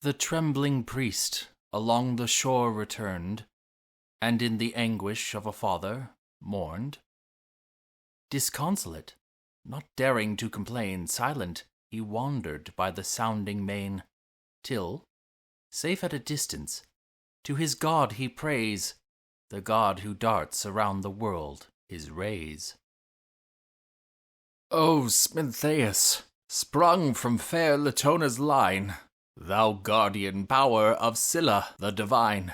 The trembling priest along the shore returned, and in the anguish of a father mourned. Disconsolate, not daring to complain, silent he wandered by the sounding main, till, safe at a distance, to his God he prays, the God who darts around the world his rays. O Smintheus, sprung from fair Latona's line, thou guardian power of Scylla the divine,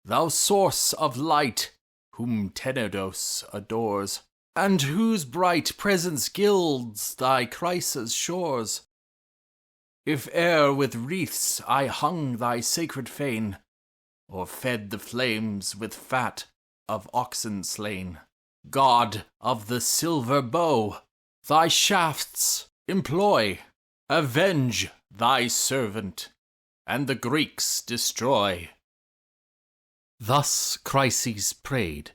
thou source of light, whom Tenedos adores, and whose bright presence gilds thy Chrysa's shores. If e'er with wreaths I hung thy sacred fane, or fed the flames with fat of oxen slain, God of the silver bow, thy shafts employ, avenge thy servant, and the Greeks destroy. Thus Chryses prayed.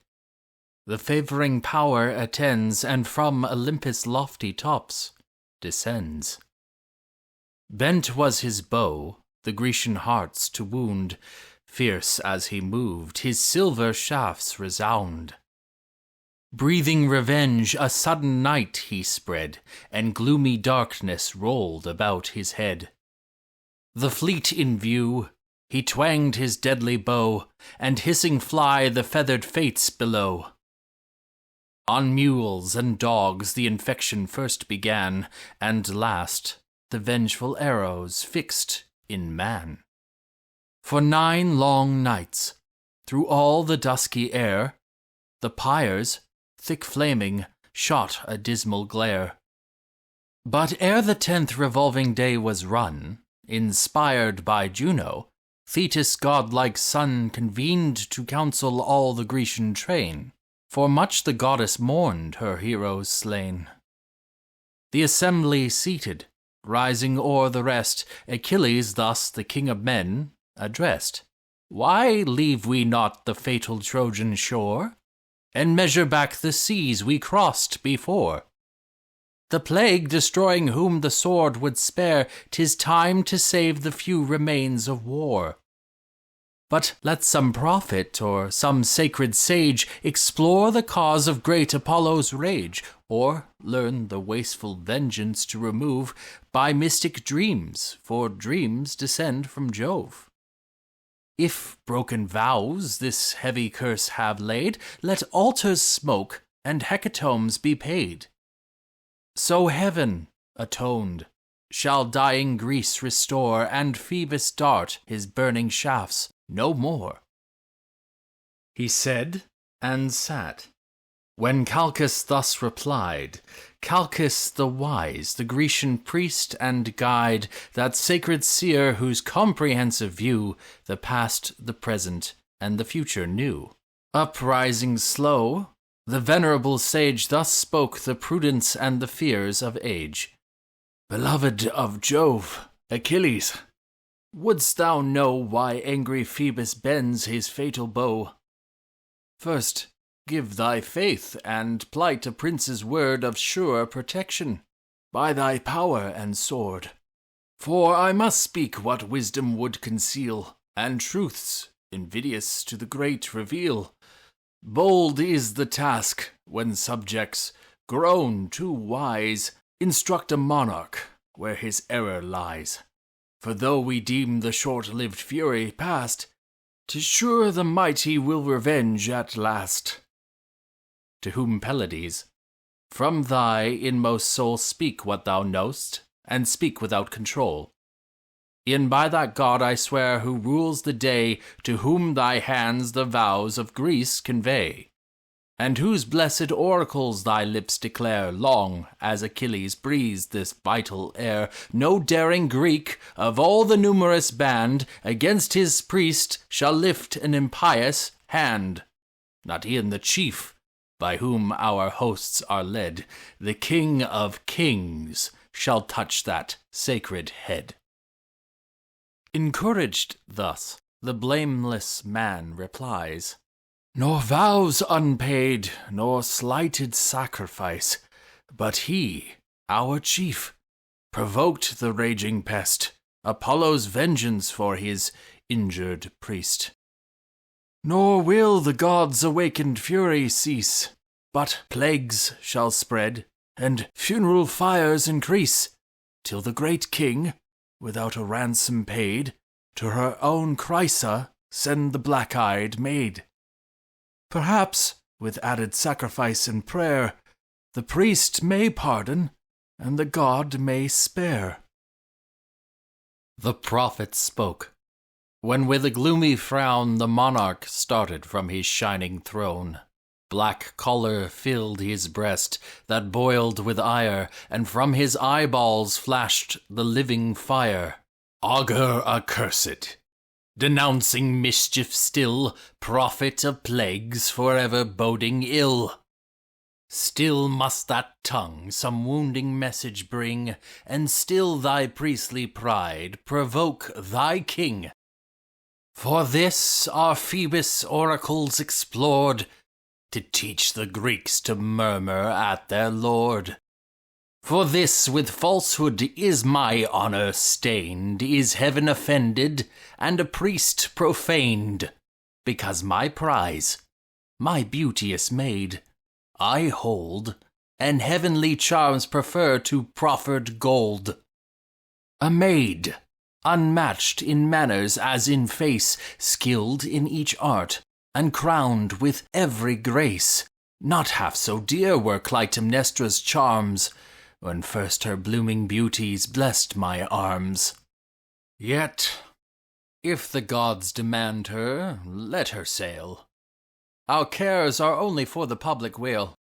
The favouring power attends, and from Olympus' lofty tops descends. Bent was his bow, the Grecian hearts to wound, fierce as he moved, his silver shafts resound. Breathing revenge, a sudden night he spread, and gloomy darkness rolled about his head. The fleet in view, he twanged his deadly bow, and hissing fly the feathered fates below. On mules and dogs the infection first began, and last the vengeful arrows fixed in man. For 9 long nights, through all the dusky air, the pyres, thick flaming, shot a dismal glare. But ere the 10th revolving day was run, inspired by Juno, Thetis' godlike son convened to counsel all the Grecian train, for much the goddess mourned her heroes slain. The assembly seated, rising o'er the rest, Achilles thus the king of men addressed. Why leave we not the fatal Trojan shore, and measure back the seas we crossed before? The plague destroying whom the sword would spare, 'tis time to save the few remains of war. But let some prophet or some sacred sage explore the cause of great Apollo's rage, or learn the wasteful vengeance to remove by mystic dreams, for dreams descend from Jove. If broken vows this heavy curse have laid, let altars smoke and hecatombs be paid. So heaven, atoned, shall dying Greece restore, and Phoebus dart his burning shafts no more. He said, and sat. When Calchas thus replied, Calchas the wise, the Grecian priest and guide, that sacred seer whose comprehensive view the past, the present, and the future knew. Uprising slow, the venerable sage thus spoke the prudence and the fears of age. Beloved of Jove, Achilles, wouldst thou know why angry Phoebus bends his fatal bow? First, give thy faith, and plight a prince's word of sure protection, by thy power and sword. For I must speak what wisdom would conceal, and truths, invidious to the great, reveal. Bold is the task, when subjects, grown too wise, instruct a monarch where his error lies. For though we deem the short-lived fury past, 'tis sure the mighty will revenge at last. To whom Pylades, from thy inmost soul speak what thou knowst, and speak without control. E'en by that God I swear who rules the day, to whom thy hands the vows of Greece convey, and whose blessed oracles thy lips declare, long as Achilles breathes this vital air, no daring Greek of all the numerous band against his priest shall lift an impious hand, not e'en the chief by whom our hosts are led, the King of Kings, shall touch that sacred head. Encouraged thus, the blameless man replies, Nor vows unpaid, nor slighted sacrifice, but he, our chief, provoked the raging pest, Apollo's vengeance for his injured priest. Nor will the gods' awakened fury cease, but plagues shall spread, and funeral fires increase, till the great king, without a ransom paid, to her own Chrysa send the black-eyed maid. Perhaps, with added sacrifice and prayer, the priest may pardon, and the god may spare. The prophet spoke, when with a gloomy frown the monarch started from his shining throne. Black choler filled his breast that boiled with ire, and from his eyeballs flashed the living fire. Augur accursed, denouncing mischief still, prophet of plagues forever boding ill. Still must that tongue some wounding message bring, and still thy priestly pride provoke thy king. For this are Phoebus' oracles explored, to teach the Greeks to murmur at their lord. For this with falsehood is my honor stained, is heaven offended, and a priest profaned, because my prize, my beauteous maid, I hold, and heavenly charms prefer to proffered gold. A maid, unmatched in manners as in face, skilled in each art, and crowned with every grace. Not half so dear were Clytemnestra's charms, when first her blooming beauties blessed my arms. Yet, if the gods demand her, let her sail. Our cares are only for the public weal.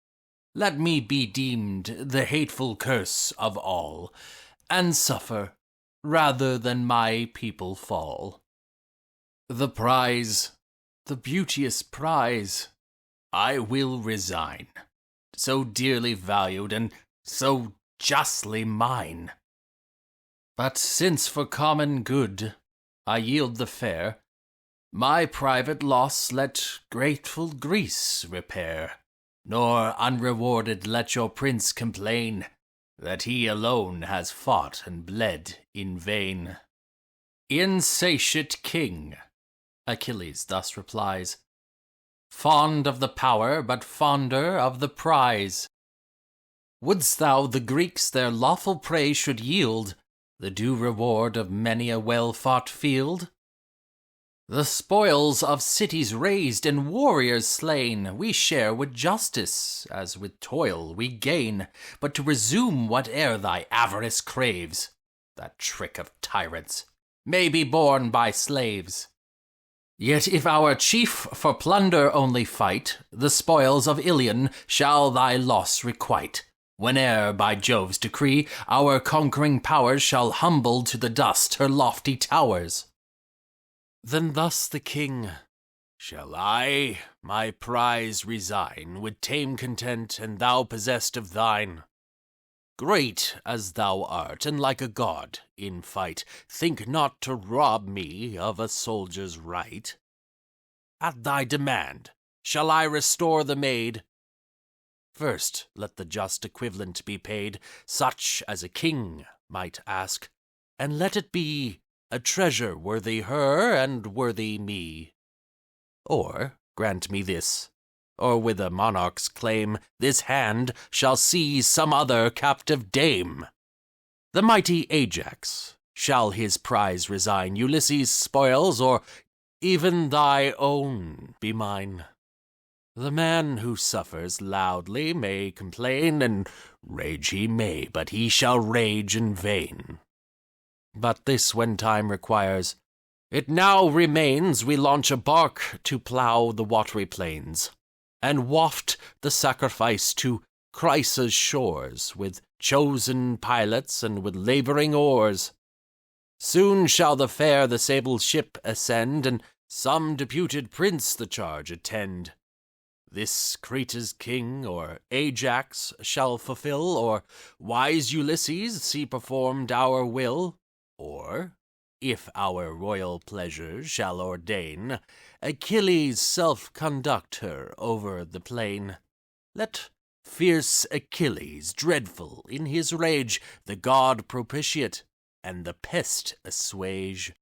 Let me be deemed the hateful curse of all, and suffer, rather than my people fall. The prize, the beauteous prize, I will resign, so dearly valued and so justly mine. But since for common good I yield the fair, my private loss let grateful Greece repair, nor unrewarded let your prince complain that he alone has fought and bled in vain. Insatiate king, Achilles thus replies, fond of the power, but fonder of the prize. Wouldst thou the Greeks their lawful prey should yield, the due reward of many a well-fought field? The spoils of cities razed and warriors slain we share with justice, as with toil we gain, but to resume whate'er thy avarice craves, that trick of tyrants, may be borne by slaves. Yet if our chief for plunder only fight, the spoils of Ilion shall thy loss requite, whene'er by Jove's decree our conquering powers shall humble to the dust her lofty towers. Then thus the king, shall I my prize resign with tame content, and thou possessed of thine? Great as thou art, and like a god in fight, think not to rob me of a soldier's right. At thy demand, shall I restore the maid? First let the just equivalent be paid, such as a king might ask, and let it be a treasure worthy her and worthy me. Or grant me this, or with a monarch's claim this hand shall seize some other captive dame. The mighty Ajax shall his prize resign, Ulysses' spoils, or even thy own be mine. The man who suffers loudly may complain, and rage he may, but he shall rage in vain. But this when time requires, it now remains we launch a bark to plough the watery plains, and waft the sacrifice to Chrysa's shores, with chosen pilots and with labouring oars. Soon shall the sable ship ascend, and some deputed prince the charge attend. This Creta's king, or Ajax, shall fulfill, or wise Ulysses see performed our will, or, if our royal pleasure shall ordain, Achilles' self conduct her over the plain. Let fierce Achilles, dreadful in his rage, the god propitiate, and the pest assuage.